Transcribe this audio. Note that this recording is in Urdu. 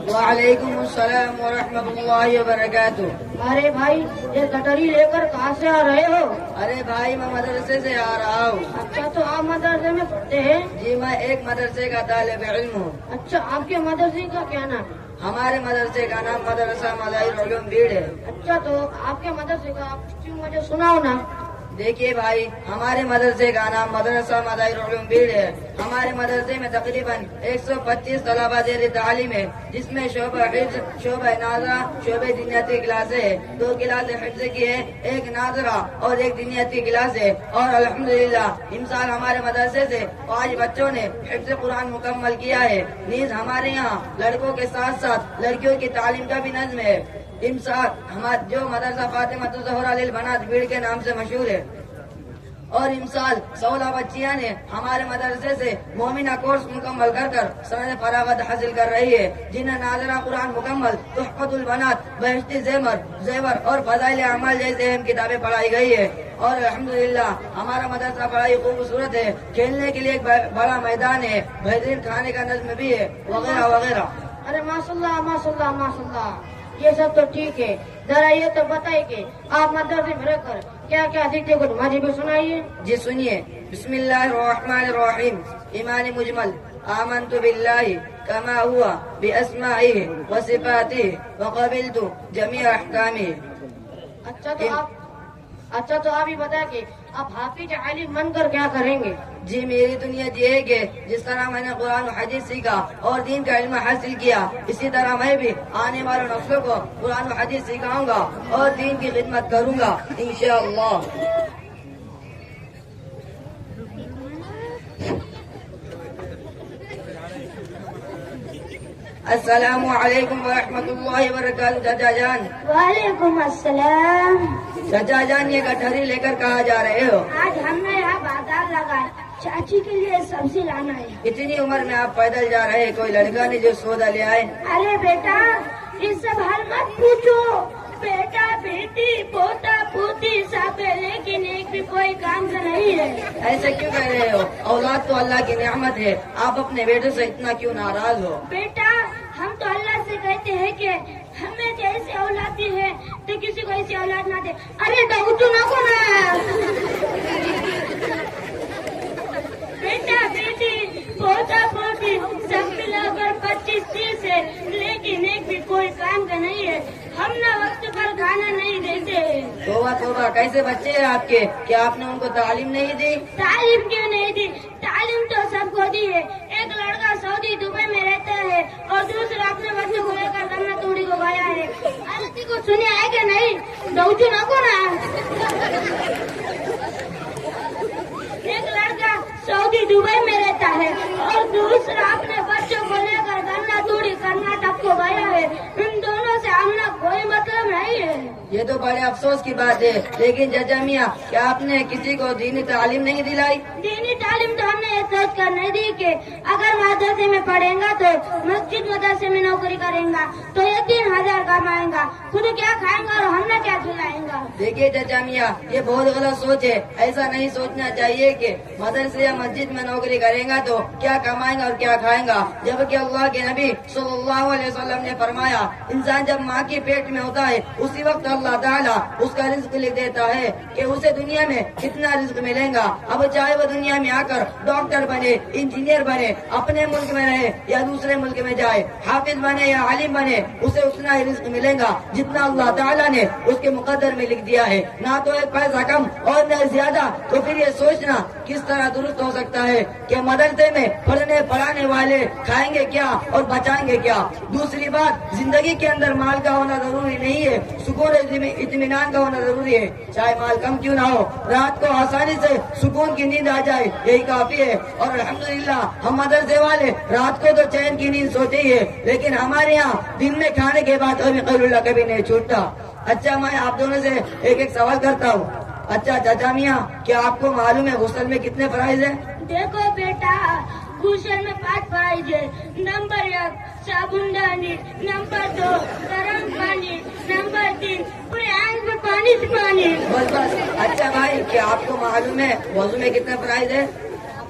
وعلیکم السلام ورحمۃ اللہ وبرکاتہ۔ ارے بھائی یہ کٹری لے کر کہاں سے آ رہے ہو؟ ارے بھائی میں مدرسے سے آ رہا ہوں۔ اچھا تو آپ مدرسے میں پڑھتے ہیں؟ جی میں ایک مدرسے کا طالب علم ہوں۔ اچھا آپ کے مدرسے کا کیا نام؟ ہمارے مدرسے کا نام مدرسہ مظاہر العلوم بیڑ ہے۔ اچھا تو آپ کے مدرسے کا مجھے سناؤ نا۔ دیکھیے بھائی ہمارے مدرسے کا نام مدرسہ مظاہر العلوم بیڑ ہے۔ ہمارے مدرسے میں تقریباً 125 طلبہ زیر تعلیم ہے، جس میں شعبہ حفظ، شعبہ ناظرہ، شعبہ دینیاتی کلاسیں ہے۔ 2 کلاس حفظ کی ہے، 1 ناظرہ اور 1 دینیاتی کلاس ہے۔ اور الحمدللہ امسال ہمارے مدرسے سے 5 بچوں نے حفظ قرآن مکمل کیا ہے۔ نیز ہمارے یہاں لڑکوں کے ساتھ ساتھ لڑکیوں کی تعلیم کا بھی نظم ہے۔ امسال ہمارا جو مدرسہ فاطمہ الزہرا للبنات بیڑ کے نام سے مشہور ہے، اور امسال 16 بچیاں نے ہمارے مدرسے سے مومنہ کورس مکمل کر سند فراغت حاصل کر رہی ہے، جنہیں ناظرہ قرآن مکمل، تحفۃ البنات، بہشتی زیور اور فضائل اعمال جیسے اہم کتابیں پڑھائی گئی ہے۔ اور الحمدللہ ہمارا مدرسہ بڑا ہی خوبصورت ہے، کھیلنے کے لیے ایک بڑا میدان ہے، بہترین کھانے کا نظم بھی ہے، وغیرہ وغیرہ۔ ارے ماشاء اللہ ماشاء اللہ ماشاء اللہ، یہ سب تو ٹھیک ہے، ذرا یہ تو بتائیے کہ آپ مدرسے میں رہ کر کیا کیا سیکھتے ہو، مجھے بھی سنائیے۔ جی سنیے، بسم اللہ الرحمن الرحیم۔ ایمان مجمل، آمنت باللہ کما ہوا باسمائہ وصفاتہ وقبلت جمیع احکامہ۔ اچھا تو آپ یہ بتائیں کہ آپ حافظ عالم بن کر کیا کریں گے؟ جی میری دنیا یہ ہے کہ جس طرح میں نے قرآن و حدیث سیکھا اور دین کا علم حاصل کیا، اسی طرح میں بھی آنے والے نسلوں کو قرآن و حدیث سکھاؤں گا اور دین کی خدمت کروں گا انشاءاللہ۔ السلام علیکم ورحمۃ اللہ وبرکاتہ۔ چچا جان۔ وعلیکم السلام۔ چچا جان یہ گٹھری لے کر کہاں جا رہے ہو؟ آج ہم نے یہاں بازار لگایا، چاچی کے لیے سبزی لانا ہے۔ اتنی عمر میں آپ پیدل جا رہے ہیں، کوئی لڑکا نہیں جو سودا لے آئے؟ ارے بیٹا یہ سب حال مت پوچھو، بیٹا بیٹی پوتا پوتی سب ہے، لیکن ایک بھی کوئی کام کا نہیں ہے۔ ایسے کیوں کہہ رہے ہو؟ اولاد تو اللہ کی نعمت ہے، آپ اپنے بیٹے سے اتنا کیوں ناراض ہو؟ بیٹا ہم تو اللہ سے کہتے ہیں کہ ہمیں جیسے اولاد دی ہے تو کسی کو ایسی اولاد نہ دے۔ ارے تو نہ کو نا، بیٹا بیٹی پوتا پوتی سب ملا کر 25-30 ہے، لیکن ایک بھی کوئی کام کا نہیں ہے۔ ہم نہ وقت پر کھانا نہیں دیتے۔ توبہ توبہ، کیسے بچے ہیں آپ کے؟ کیا آپ نے ان کو تعلیم نہیں دی؟ تعلیم کیوں نہیں دی؟ تعلیم تو سب کو دی ہے۔ ایک لڑکا سعودی دبئی میں رہتا ہے اور دوسرا اپنے بچے کو لے کر گنا توڑی کو گیا ہے۔ آرتی کو سنی ہے کہ نہیں؟ دوچو نہ کو نا۔ ایک لڑکا سعودی دبئی میں رہتا ہے اور دوسرا اپنے بچوں کو لے کر گنا توڑی کرناٹک کو گیا ہے۔ ان دونوں سے ہمارا کوئی مطلب نہیں ہے۔ یہ تو بڑے افسوس کی بات ہے، لیکن چچا میاں کیا آپ نے کسی کو دینی تعلیم نہیں دلائی؟ دینی تعلیم تو ہم نے یہ سوچ کر نہیں دی کہ اگر مدرسے میں پڑھیں گا تو مسجد مدرسے میں نوکری کریں گا تو یہ 3000 کمائیں گا، خود کیا کھائیں گا اور ہم نے کیا کھلائیں گا۔ دیکھیے چچا میاں یہ بہت غلط سوچ ہے، ایسا نہیں سوچنا چاہیے کہ مدرسے یا مسجد میں نوکری کریں گا تو کیا کمائیں گا اور کیا کھائیں گا، جبکہ اللہ کے نبی صلی اللہ علیہ وسلم نے فرمایا انسان جب ماں کے پیٹ میں ہوتا ہے اسی وقت اللہ تعالیٰ اس کا رزق لکھ دیتا ہے کہ اسے دنیا میں کتنا رزق ملے گا۔ اب چاہے وہ دنیا میں آ کر ڈاکٹر بنے، انجینئر بنے، اپنے ملک میں رہے یا دوسرے ملک میں جائے، حافظ بنے یا عالم بنے، اسے اتنا ہی رزق ملے گا جتنا اللہ تعالیٰ نے اس کے مقدر میں لکھ دیا ہے، نہ تو ایک پیسہ کم اور نہ زیادہ۔ تو پھر یہ سوچنا کس طرح درست ہو سکتا ہے کہ مدرسے میں پڑھانے والے کھائیں گے کیا اور بچائیں گے کیا؟ دوسری بات، زندگی کے اندر مال کا ہونا ضروری نہیں ہے، سکون اطمینان کا ہونا ضروری ہے، چاہے مال کم کیوں نہ ہو، رات کو آسانی سے سکون کی نیند آ جائے یہی کافی ہے۔ اور الحمدللہ ہم مدرسے والے رات کو تو چین کی نیند سوتے ہی ہے، لیکن ہمارے یہاں دن میں کھانے کے بعد ابھی قول اللہ کبھی نہیں چھوٹتا۔ اچھا میں آپ دونوں سے ایک سوال کرتا ہوں۔ اچھا چچا میاں کیا آپ کو معلوم ہے غسل میں کتنے فرائض ہیں؟ دیکھو بیٹا غسل میں 5 فرائض ہے۔ نمبر 1 صابن دانی، نمبر 2 گرم پانی، نمبر 3 پورے آنکھ میں پانی سے پانی۔ بس بس۔ اچھا بھائی کیا آپ کو معلوم ہے وضو میں کتنے فرائض ہیں؟